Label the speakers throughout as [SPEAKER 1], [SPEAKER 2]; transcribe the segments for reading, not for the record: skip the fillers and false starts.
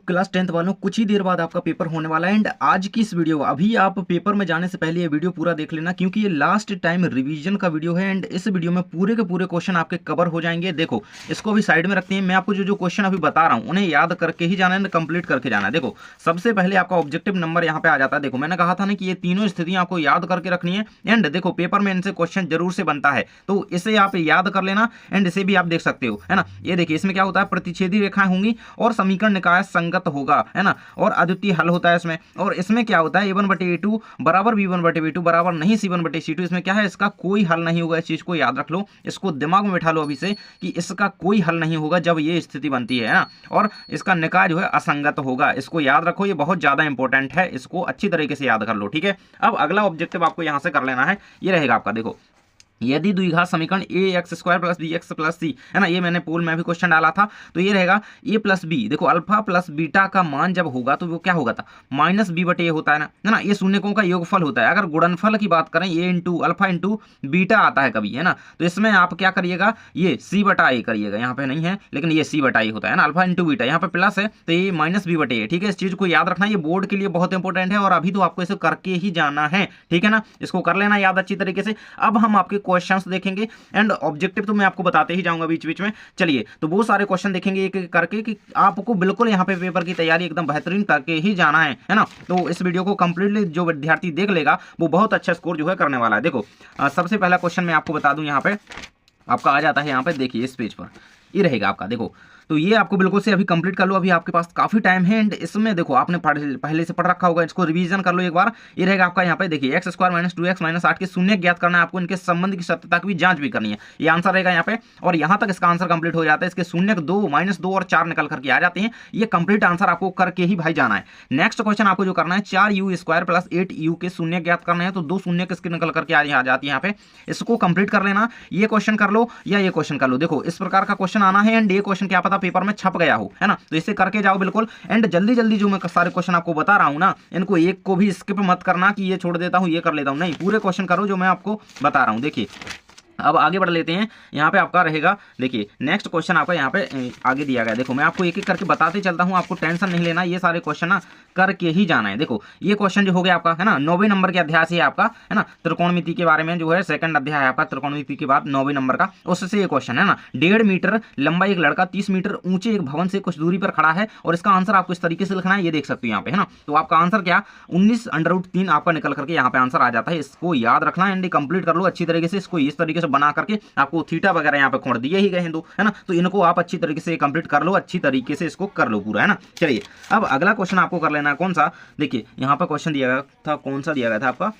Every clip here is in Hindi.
[SPEAKER 1] क्लास 10th वालों कुछ ही देर बाद आपका पेपर होने वाला है। एंड आज की इस वीडियो अभी आप पेपर में जाने से पहले ये वीडियो पूरा देख लेना, क्योंकि ये लास्ट टाइम रिवीजन का वीडियो है। एंड इस वीडियो में पूरे के पूरे क्वेश्चन आपके कवर हो जाएंगे। देखो इसको अभी साइड में रखते हैं। मैं आपको जो जो क्वेश्चन अभी बता रहा हूँ उन्हें याद करके ही जाना है, कंप्लीट करके जाना है। देखो सबसे पहले आपका ऑब्जेक्टिव नंबर यहाँ पे आ जाता है। देखो मैंने कहा था ना कि ये तीनों स्थितियां आपको याद करके रखनी है। एंड देखो पेपर में इनसे क्वेश्चन जरूर से बनता है, तो इसे आप याद कर लेना। एंड इसे भी आप देख सकते हो, है ना। ये देखिए इसमें क्या होता है, प्रतिच्छेदी रेखाएं होंगी और समीकरण निकाय संगत होगा, है ना। और अद्वितीय हल होता है इसमें। और इसमें क्या होता है, a1/a2 बराबर b1/b2 बराबर नहीं c1/c2। इसमें क्या है, इसका कोई हल नहीं होगा। इस चीज को याद रख लो, इसको दिमाग में बैठा लो अभी से कि इसका कोई हल नहीं होगा जब ये स्थिति बनती है ना। और इसका निकाय जो है असंगत होगा। इसको याद रखो, ये बहुत ज्यादा इंपॉर्टेंट है, इसको अच्छी तरीके से याद कर लो, ठीक है। अब अगला ऑब्जेक्टिव आपको यहां से कर लेना है, ये रहेगा आपका। देखो यदि द्विघात समीकरण ax² + bx + c, है ना, ये मैंने पोल में भी क्वेश्चन डाला था, तो ये रहेगा a + b। देखो अल्फा प्लस बीटा का मान जब होगा तो वो क्या होगा था, -b/a होता है ना। ये शून्यकों का योगफल होता है। अगर गुणनफल की बात करें a × अल्फा × बीटा आता है कभी, है ना, तो इसमें आप क्या करिएगा, ये c/a करिएगा। यहाँ पे नहीं है लेकिन ये c/a होता है ना, अल्फा × बीटा। यहाँ पे प्लस है तो ये -b/a है, ठीक है। इस चीज को याद रखना, ये बोर्ड के लिए बहुत इंपॉर्टेंट है और अभी तो आपको इसे करके ही जाना है, ठीक है ना। इसको कर लेना याद अच्छी तरीके से। अब हम आपके क्वेश्चंस देखेंगे एंड ऑब्जेक्टिव तो मैं आपको बताते ही जाऊंगा बीच बीच में। चलिए तो बहुत सारे क्वेश्चन देखेंगे एक एक करके कि आपको बिल्कुल यहाँ पे पेपर की तैयारी एकदम बेहतरीन करके ही जाना है ना। तो इस वीडियो को कंप्लीटली जो विद्यार्थी देख लेगा वो बहुत अच्छा स्कोर जो है करने वाला है। देखो सबसे पहला क्वेश्चन मैं आपको बता दूं, यहाँ पे आपका आ जाता है, यहाँ पे देखिए इस पेज पर ये रहेगा आपका। देखो तो ये आपको बिल्कुल से अभी कंप्लीट कर लो, अभी आपके पास काफी टाइम है। एंड इसमें देखो आपने पहले से पढ़ रखा होगा, इसको रिवीजन कर लो एक बार। ये रहेगा आपका यहाँ पे, देखिए x² - 2x - 8 के शून्य ज्ञात करना है आपको। इनके संबंध की सत्यता की भी जांच भी करनी है, ये आंसर रहेगा यहाँ पे। और यहाँ तक इसका आंसर कंप्लीट हो जाता है। इसके शून्य 2, -2 और 4 निकल करके आ जाते हैं। ये कंप्लीट आंसर आपको करके ही भाई जाना है। नेक्स्ट क्वेश्चन आपको जो करना है, 4u² + 8u के शून्य ज्ञात करना है। तो 2 शून्य किसके निकल करके आ जाती है यहाँ पे, इसको कंप्लीट कर लेना। ये क्वेश्चन कर लो या ये क्वेश्चन कर लो। देखो इस प्रकार का क्वेश्चन आना है। एंड ये क्वेश्चन क्या पता पेपर में छप गया, है ना, तो इसे करके जाओ बिल्कुल। एंड जल्दी जल्दी जो मैं सारे क्वेश्चन आपको बता रहा हूं ना, इनको एक को भी स्किप मत करना कि ये छोड़ देता हूं ये कर लेता हूं, नहीं, पूरे क्वेश्चन करो जो मैं आपको बता रहा हूं। देखिए अब आगे बढ़ लेते हैं। यहाँ पे आपका रहेगा, देखिए नेक्स्ट क्वेश्चन आपका यहाँ पे आगे दिया गया है। देखो मैं आपको एक एक करके बताते चलता हूँ, आपको टेंशन नहीं लेना, ये सारे क्वेश्चन ना करके ही जाना है। देखो ये क्वेश्चन जो हो गया आपका, है ना, 9वें नंबर के अध्याय से है आपका, है ना, त्रिकोणमिति के बारे में जो है सेकंड अध्याय है आपका त्रिकोणमिति के बाद 9वें नंबर का, उससे ये क्वेश्चन है ना। 1.5 मीटर लंबा एक लड़का 30 मीटर ऊंचे एक भवन से कुछ दूरी पर खड़ा है और इसका आंसर आपको इस तरीके से लिखना है। ये देख सकते हो यहाँ पे, है ना। तो आपका आंसर क्या, 19√3 आपका निकल करके यहाँ पे आंसर आ जाता है। इसको याद रखना एंड कंप्लीट कर लो अच्छी तरीके से। इसको इस तरीके से बना करके आपको थीटा वगैरह यहाँ पे खोड़ दिए ही गए हैं दो, है ना, तो इनको आप अच्छी तरीके से कंप्लीट कर लो, अच्छी तरीके से इसको कर लो पूरा, है ना। चलिए अब अगला क्वेश्चन आपको कर लेना है, कौन सा, देखिए यहाँ पर क्वेश्चन दिया गया था, कौन सा दिया गया था आपका,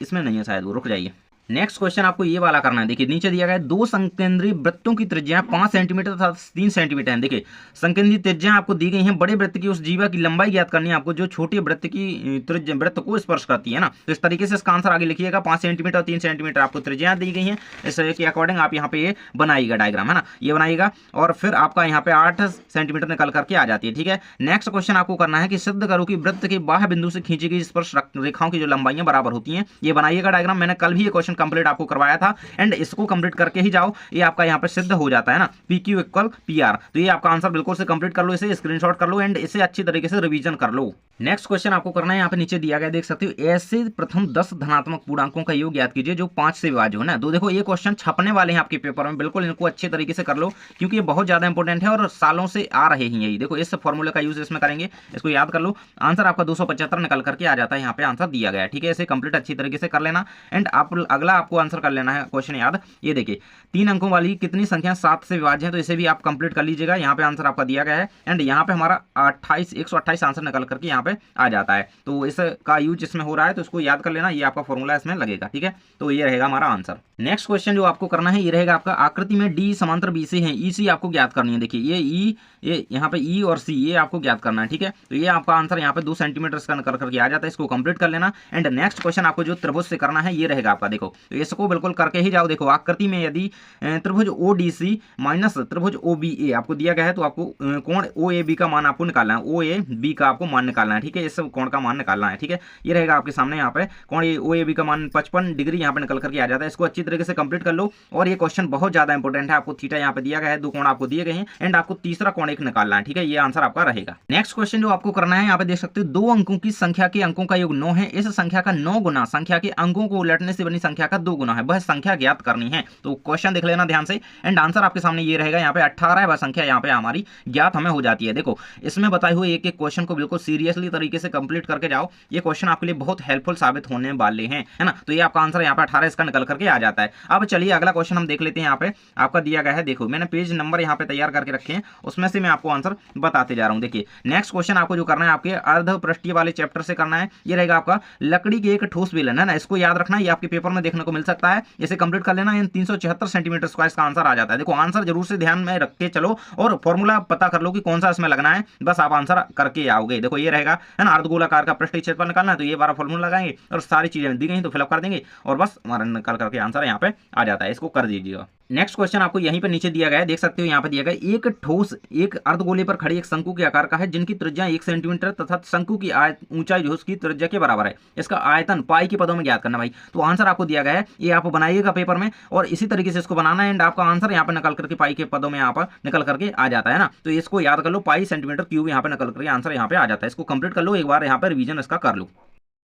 [SPEAKER 1] इसमें नहीं है शायद, वो रुक जाइए। नेक्स्ट क्वेश्चन आपको ये वाला करना है। देखिए नीचे दिया गया है, 2 संकेंद्रीय वृत्तों की त्रिज्या 5 सेंटीमीटर तथा 3 सेंटीमीटर है। देखिए संकेंद्रीय त्रिज्या आपको दी गई है। बड़े वृत्त की उस जीवा की लंबाई ज्ञात करनी है आपको जो छोटे वृत्त की त्रिज्या वृत्त को स्पर्श करती है ना। तो इस तरीके से इसका आंसर आगे लिखिएगा। 5 सेंटीमीटर और 3 सेंटीमीटर आपको त्रिज्या दी गई है। इसके अकॉर्डिंग आप यहाँ पे ये बनाइएगा डायग्राम, है ना, ये बनाइएगा। और फिर आपका यहाँ पे 8 सेंटीमीटर निकल करके आ जाती है, ठीक है। नेक्स्ट क्वेश्चन आपको करना है कि सिद्ध करो कि वृत्त के बाह्य बिंदु से खींची गई स्पर्श रेखाओं की जो लंबाइयां बराबर होती हैं। ये बनाइएगा डायग्राम। मैंने कल भी ये क्वेश्चन कंप्लीट आपको करवाया था। एंड इसको कंप्लीट करके ही जाओ, ये आपका यहाँ पे सिद्ध हो जाता है ना, PQ = PR। तो ये आपका आंसर बिल्कुल से कंप्लीट कर लो, इसे स्क्रीनशॉट कर लो एंड इसे अच्छी तरीके से रिवीजन कर लो। नेक्स्ट क्वेश्चन आपको करना है, यहाँ पे नीचे दिया गया देख सकते हो, ऐसे प्रथम 10 धनात्मक पूर्णांकों का योग ज्ञात कीजिए जो 5 से विभाज्य हो ना। तो देखो ये क्वेश्चन छपने वाले हैं आपके पेपर में, बिल्कुल इनको अच्छे तरीके से कर लो क्योंकि ये बहुत ज्यादा इंपॉर्टेंट है और सालों से आ रहे हैं यही। देखो इस फॉर्मूले का यूज इसमें करेंगे, इसको याद कर लो। आंसर आपका 275 निकल करके आ जाता है, यहाँ पे आंसर दिया गया है, ठीक है। इसे कंप्लीट अच्छी तरीके से कर लेना। एंड आप अगला आपको आंसर कर लेना है क्वेश्चन याद। ये देखिए 3 अंकों वाली कितनी संख्या 7 से विभाज्य है, तो इसे भी आप कंप्लीट कर लीजिएगा। यहाँ पे आंसर आपका दिया गया है। एंड यहाँ पे हमारा 128 आंसर निकल करके यहाँ पे आ जाता है। तो इसका यूज इसमें हो रहा है, तो इसको याद कर लेना, ये आपका फॉर्मूला इसमें लगेगा, ठीक है। तो ये रहेगा हमारा आंसर। नेक्स्ट क्वेश्चन जो आपको करना है ये रहेगा आपका, आकृति में डी समांतर बी से है, ई सी आपको ज्ञात करनी है। देखिए ये यहाँ पे ई और सी ये आपको ज्ञात करना है, ठीक है। तो ये आपका आंसर यहाँ पे 2 सेंटीमीटर का निकल करके आ जाता है, इसको कंप्लीट कर लेना। एंड नेक्स्ट क्वेश्चन आपको जो त्रिभुज से करना है ये रहेगा आपका। देखो तो इसको बिल्कुल करके ही जाओ। देखो आकृति में यदि त्रिभुज ODC माइनस त्रिभुज OBA आपको दिया गया है, तो आपको कोण OAB का मान आपको निकालना है, OAB का आपको मान निकालना है, ठीक है। इस कोण का मान निकालना है, ठीक है। ये रहेगा आपके सामने यहाँ पे कोण OAB का मान 55 डिग्री यहाँ पे निकल करके आ जाता है। इसको अच्छी तरीके से कंप्लीट कर लो। और ये क्वेश्चन बहुत ज्यादा इंपॉर्टेंट है, आपको थीटा यहाँ पे दिया गया है, 2 कोण आपको दिए गए हैं एंड आपको तीसरा कोण एक निकालना है, ठीक है, ये आंसर आपका रहेगा। नेक्स्ट क्वेश्चन जो आपको करना है, यहाँ पे देख सकते हो 2 अंकों की संख्या के अंकों का योग 9 है, इस संख्या का 9 गुना संख्या के अंकों को उलटने से बनी संख्या का 2 गुना है, वह संख्या ज्ञात करनी है। तो क्वेश्चन देख लेना ध्यान से एंड आंसर आपके सामने ये रहेगा, यहाँ पे 18 वह संख्या यहाँ पे हमारी ज्ञात हमें हो जाती है। देखो इसमें बताए हुए एक एक क्वेश्चन को बिल्कुल सीरियसली तरीके से कंप्लीट करके जाओ, ये क्वेश्चन आपके लिए बहुत हेल्पफुल साबित होने वाले हैं, है ना। तो ये आपका आंसर यहाँ पे 18 इसका निकल करके आ जाता है। अब चलिए अगला क्वेश्चन हम देख लेते हैं। यहाँ पे आपका दिया गया है, देखो मैंने पेज नंबर यहाँ पे तैयार करके रखे हैं, उसमें से मैं आपको आंसर बताते जा रहा हूँ। देखिए नेक्स्ट क्वेश्चन आपको जो करना है आपके अर्ध पृष्ठीय वाले चैप्टर से करना है, ये रहेगा आपका लकड़ी की एक ठोस बेलन, है ना, इसको याद रखना, ये आपके पेपर में देखने को मिल सकता है, इसे कंप्लीट कर लेना। इन 376 सेंटीमीटर स्क्वायर इसका आंसर आ जाता है। देखो आंसर जरूर से ध्यान में रख के चलो और फॉर्मूला पता कर लो कि कौन सा इसमें लगना है, बस आप आंसर करके आओगे। देखो ये रहेगा, है ना, अर्धगोलाकार का पृष्ठीय क्षेत्रफल निकालना है, तो ये 12 फॉर्मूला लगाएंगे और सारी चीजें दी गई तो फिलअप कर देंगे और बस हमारा निकाल करके आंसर यहाँ पे आ जाता है, इसको कर दीजिएगा। नेक्स्ट क्वेश्चन आपको यहीं पे नीचे दिया गया है, देख सकते हो यहाँ पे दिया गया है, एक ठोस एक अर्धगोले पर खड़ी एक शंकु के आकार का है, जिनकी त्रिज्या 1 सेंटीमीटर तथा शंकु की ऊंचाई जो उसकी त्रिज्या के बराबर है, इसका आयतन पाई के पदों में ज्ञात करना। भाई तो आंसर आपको दिया गया है, ये आप बनाइएगा पेपर में और इसी तरीके से इसको बनाना है एंड आपका आंसर यहाँ पे निकल करके पाई के पदों में यहाँ पर निकल करके आ जाता है ना। तो इसको याद कर लो, पाई सेंटीमीटर क्यूब यहाँ पे निकल करके आंसर यहाँ पे आ जाता है, इसको कंप्लीट कर लो, एक बार यहाँ पे रिवीजन इसका कर लो।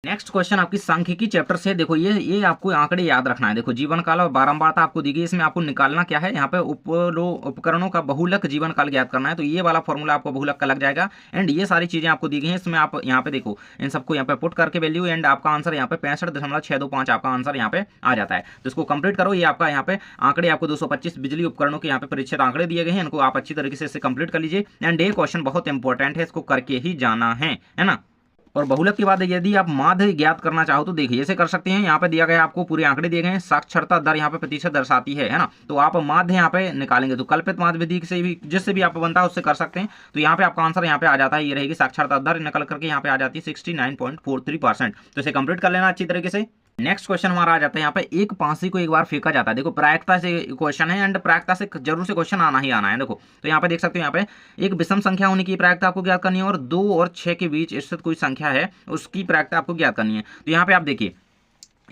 [SPEAKER 1] नेक्स्ट क्वेश्चन आपकी सांख्यिकी चैप्टर से, देखो ये आपको आंकड़े याद रखना है। देखो जीवन काल और बारंबारता आपको दी गई, इसमें आपको निकालना क्या है, यहाँ पे उपकरणों का बहुलक जीवन काल ज्ञात करना है, तो ये वाला फॉर्मूला आपको बहुलक का लग जाएगा एंड ये सारी चीजें आपको दी गई हैं, इसमें आप यहाँ पे देखो इन सबको यहाँ पे पुट करके वैल्यू एंड आपका आंसर यहाँ पे 65.625 आपका आंसर यहाँ पे आ जाता है। तो इसको कंप्लीट करो, ये आपका यहाँ पे आंकड़े आपको 225 बिजली उपकरणों के यहाँ पे परीक्षित आंकड़े दिए गए हैं, इनको आप अच्छी तरीके से इसे कंप्लीट कर लीजिए एंड ये क्वेश्चन बहुत इंपॉर्टेंट है, इसको करके ही जाना है ना। और बहुलक के बाद यदि आप माध्य ज्ञात करना चाहो तो देखिए ऐसे कर सकते हैं, यहाँ पे दिया गया आपको पूरे आंकड़े दिए गए हैं, साक्षरता दर यहाँ पे प्रतिशत दर्शाती है ना, तो आप माध्य यहाँ पे निकालेंगे तो कल्पित माध्य विधि से भी जिससे भी आप बनता है उससे कर सकते हैं। तो यहाँ पे आपका आंसर यहाँ पे आ जाता है, ये रहेगी साक्षरता दर निकल करके यहाँ पे आ जाती है 69.43%। तो इसे कंप्लीट कर लेना अच्छी तरीके से। नेक्स्ट क्वेश्चन हमारा आ जाता है यहाँ पे, एक पांसी को एक बार फेंका जाता है। देखो प्रायिकता से क्वेश्चन है एंड प्रायिकता से जरूर से क्वेश्चन आना ही आना है। देखो तो यहाँ पे देख सकते हो, यहाँ पे एक विषम संख्या होने की प्रायिकता आपको ज्ञात करनी है और 2 और 6 के बीच स्थित कोई संख्या है उसकी प्रायिकता आपको ज्ञात करनी है। तो यहाँ पे आप देखिए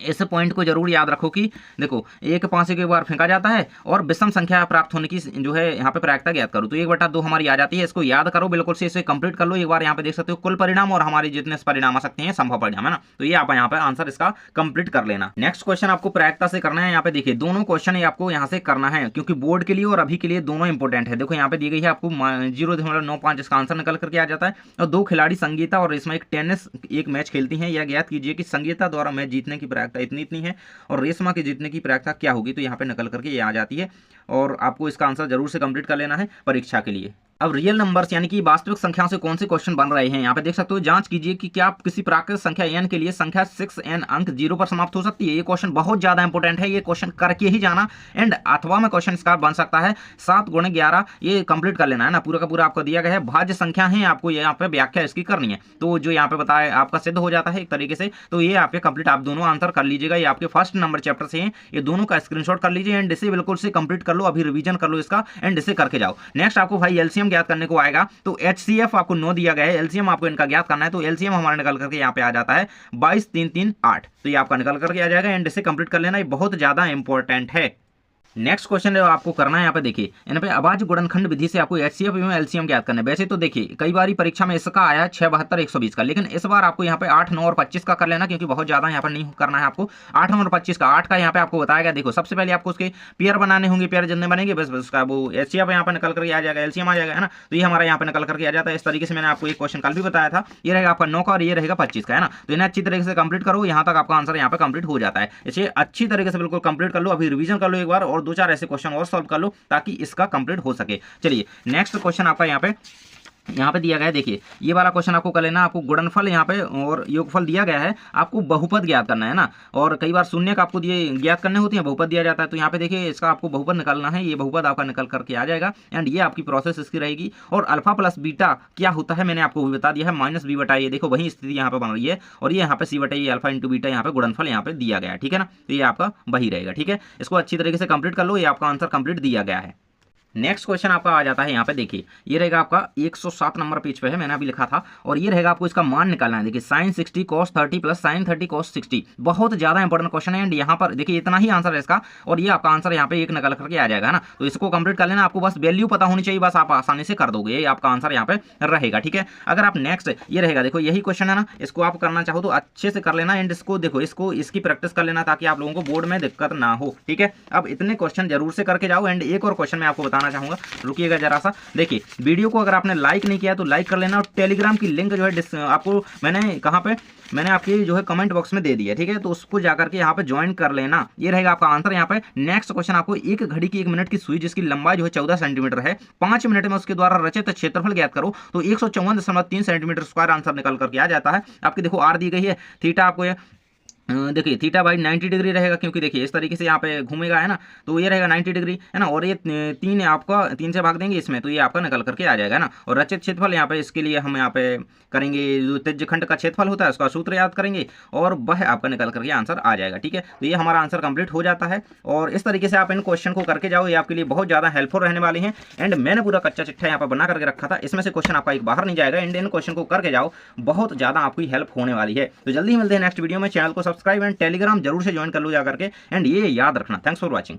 [SPEAKER 1] इस पॉइंट को जरूर याद रखो कि देखो एक पांसे को एक बार फेंका जाता है और विषम संख्या प्राप्त होने की जो है यहाँ पे प्रायिकता ज्ञात करो, तो 1/2 हमारी आ जाती है, इसको याद करो बिल्कुल से, इसे कंप्लीट कर लो एक बार। यहाँ पे देख सकते हो कुल परिणाम और हमारे जितने परिणाम आ सकते हैं संभव परिणाम, है ना, तो ये आप यहाँ पे आंसर इसका कंप्लीट कर लेना। नेक्स्ट क्वेश्चन आपको प्रायिकता से करना है, यहाँ पे देखिए दोनों क्वेश्चन आपको यहाँ से करना है क्योंकि बोर्ड के लिए और अभी के लिए दोनों इंपॉर्टेंट है। देखो यहाँ पे दी गई है आपको 0.95 इसका आंसर निकल करके आ जाता है और 2 खिलाड़ी संगीता और रेशमा एक टेनिस एक मैच खेलती हैं, यह ज्ञात कीजिए कि संगीता द्वारा मैच जीतने की प्रायिकता इतनी है और रेशमा के जीतने की प्रायिकता क्या होगी। तो यहाँ पे निकल करके ये आ जाती है और आपको इसका आंसर जरूर से कंप्लीट कर लेना है परीक्षा के लिए। अब रियल नंबर्स यानी कि वास्तविक संख्याओं से कौन से क्वेश्चन बन रहे हैं, यहाँ पे देख सकते हो, जांच कीजिए कि क्या किसी प्राकृतिक संख्या n के लिए संख्या 6n अंक 0 पर समाप्त हो सकती है। ये क्वेश्चन बहुत ज्यादा इंपॉर्टेंट है, ये क्वेश्चन करके ही जाना एंड अथवा में क्वेश्चन इसका बन सकता है 7 × 11, ये कंप्लीट कर लेना है ना, पूरा का पूरा आपको दिया गया है। भाज्य संख्या है, आपको यहाँ पे व्याख्या इसकी करनी है, तो जो यहाँ पे बताया आपका सिद्ध हो जाता है एक तरीके से। तो ये आपके कंप्लीट आप दोनों आंसर कर लीजिएगा, ये आपके फर्स्ट नंबर चैप्टर से है, ये दोनों का स्क्रीनशॉट कर लीजिए एंड इसे बिल्कुल से कंप्लीट कर लो, अभी रिवीजन कर लो इसका एंड इसे करके जाओ। नेक्स्ट आपको भाई एलसीएम ज्ञात करने को आएगा, तो HCF आपको 9 दिया गया है, एलसीएम आपको इनका ज्ञात करना है, तो एलसीएम हमारा निकल करके यहाँ पे आ जाता है 22 3 3 8, तो ये आपका निकल करके आ जाएगा एंड इसे कंप्लीट कर लेना, ये बहुत ज्यादा इंपॉर्टेंट है। नेक्स्ट क्वेश्चन जो आपको करना है, यहाँ पे देखिए यहाँ पे अभाज्य गुणनखंड विधि से आपको HCF एवं LCM ज्ञात करना है। वैसे तो देखिए कई बार परीक्षा में इसका आया 6 72 120 का, लेकिन इस बार आपको यहाँ पे 8 9 और 25 का कर लेना, क्योंकि बहुत ज्यादा यहाँ पर नहीं करना है आपको। 8 9 और 25 का 8 का यहाँ पे आपको बताया गया। देखो सबसे पहले आपको उसके पेयर बनाने होंगे, पेयर जितने बनेंगे बस उसका वो HCF यहाँ पे निकल करके आ जाएगा, LCM आ जाएगा, है ना, तो ये हमारा यहाँ पे निकल करके आ जाता है। इस तरीके से मैंने आपको एक क्वेश्चन कल भी बताया था, ये रहेगा आपका 9 का और ये रहेगा 25 का, है ना, तो इन्हें अच्छी तरीके से कंप्लीट करो, यहाँ तक आपका आंसर यहाँ पे कंप्लीट हो जाता है। इसे अच्छी तरीके से बिल्कुल कंप्लीट कर लो, अभी रिवीजन कर लो एक बार और 2-4 ऐसे क्वेश्चन सॉल्व कर लो ताकि इसका कंप्लीट हो सके। चलिए नेक्स्ट क्वेश्चन आपका यहाँ पे दिया गया है, देखिए ये वाला क्वेश्चन आपको कर लेना। आपको गुणनफल यहाँ पे और योगफल दिया गया है, आपको बहुपद ज्ञात करना है ना, और कई बार शून्य का आपको दिए ज्ञात करने होती है, बहुपद दिया जाता है, तो यहाँ पे देखिए इसका आपको बहुपद निकालना है, ये बहुपद आपका निकल करके आ जाएगा एंड ये आपकी प्रोसेस इसकी रहेगी। और अल्फा प्लस बीटा क्या होता है मैंने आपको भी बता दिया है, -b बटा ये, देखो वही स्थिति यहाँ पे बन रही है और ये यहाँ पे c बटा ये अल्फा इंटू बीटा यहाँ पे गुणनफल यहाँ पे दिया गया है, ठीक है ना, तो ये आपका वही रहेगा, ठीक है। इसको अच्छी तरीके से कंप्लीट कर लो, ये आपका आंसर कंप्लीट दिया गया है। नेक्स्ट क्वेश्चन आपका आ जाता है यहाँ पे, देखिए ये रहेगा आपका 107 नंबर पेज पे है, मैंने अभी लिखा था, और ये रहेगा आपको इसका मान निकालना है। देखिए sin 60 cos 30 plus sin 30 cos 60, बहुत ज्यादा इंपॉर्टेंट क्वेश्चन है। एंड यहाँ पर देखिए इतना ही आंसर है इसका, और ये आपका आंसर यहाँ पे एक निकल करके आ जाएगा ना। तो इसको कंप्लीट कर लेना, आपको बस वैल्यू पता होनी चाहिए, बस आप आसानी से कर दोगे, ये आपका आंसर यहाँ पे रहेगा। ठीक है, अगर आप नेक्स्ट ये रहेगा, देखो यही क्वेश्चन है ना, इसको आप करना चाहो तो अच्छे से कर लेना। एंड इसको देखो, इसको इसकी प्रैक्टिस कर लेना ताकि आप लोगों को बोर्ड में दिक्कत ना हो। ठीक है, अब इतने क्वेश्चन जरूर से करके जाओ। एंड एक और क्वेश्चन मैं आपको बताना चाहूंगा, रुकिएगा जरा सा। देखिए वीडियो को अगर आपने लाइक नहीं किया तो लाइक कर लेना, और टेलीग्राम की लिंक जो है आपको मैंने कहाँ पे, मैंने आपकी जो है कमेंट बॉक्स में दे दी है। ठीक है, तो उसको जाकर के यहाँ पे ज्वाइन कर लेना। ये रहेगा आपका आंसर यहाँ पे। नेक्स्ट क्वेश्चन आपको, एक घड़ी की 1 मिनट की सुई जिसकी लंबाई जो है 14 सेंटीमीटर है, 5 मिनट में उसके द्वारा रचित क्षेत्रफल ज्ञात करो, तो 154.3 सेंटीमीटर स्क्वायर आंसर निकल करके आ जाता है। आपकी देखो आर दी गई है, थीटा आपको देखिए थीटा बाई 90 डिग्री रहेगा, क्योंकि देखिए इस तरीके से यहाँ पे घूमेगा है ना, तो ये रहेगा 90 डिग्री है ना। और ये 3 आपका 3 से भाग देंगे इसमें, तो ये आपका निकल करके आ जाएगा ना। और रचित क्षेत्रफल यहाँ पे, इसके लिए हम यहाँ पे करेंगे, जो त्यज्यखंड का क्षेत्रफल होता है उसका सूत्र याद करेंगे, और वह आपका निकल करके आंसर आ जाएगा। ठीक है, तो ये हमारा आंसर कंप्लीट हो जाता है। और इस तरीके से आप इन क्वेश्चन को करके जाओ, ये आपके लिए बहुत ज़्यादा हेल्पफुल रहने वाले हैं। एंड मैंने पूरा कच्चा चिट्ठा यहाँ पर बना करके रखा था, इसमें से क्वेश्चन आपका एक बाहर नहीं जाएगा। एंड इन क्वेश्चन को करके जाओ, बहुत ज़्यादा आपकी हेल्प होने वाली है। तो जल्दी मिलते हैं नेक्स्ट वीडियो में। चैनल को सब्सक्राइब एंड टेलीग्राम जरूर से ज्वाइन कर लो जाकर के। एंड ये याद रखना, थैंक्स फॉर वॉचिंग।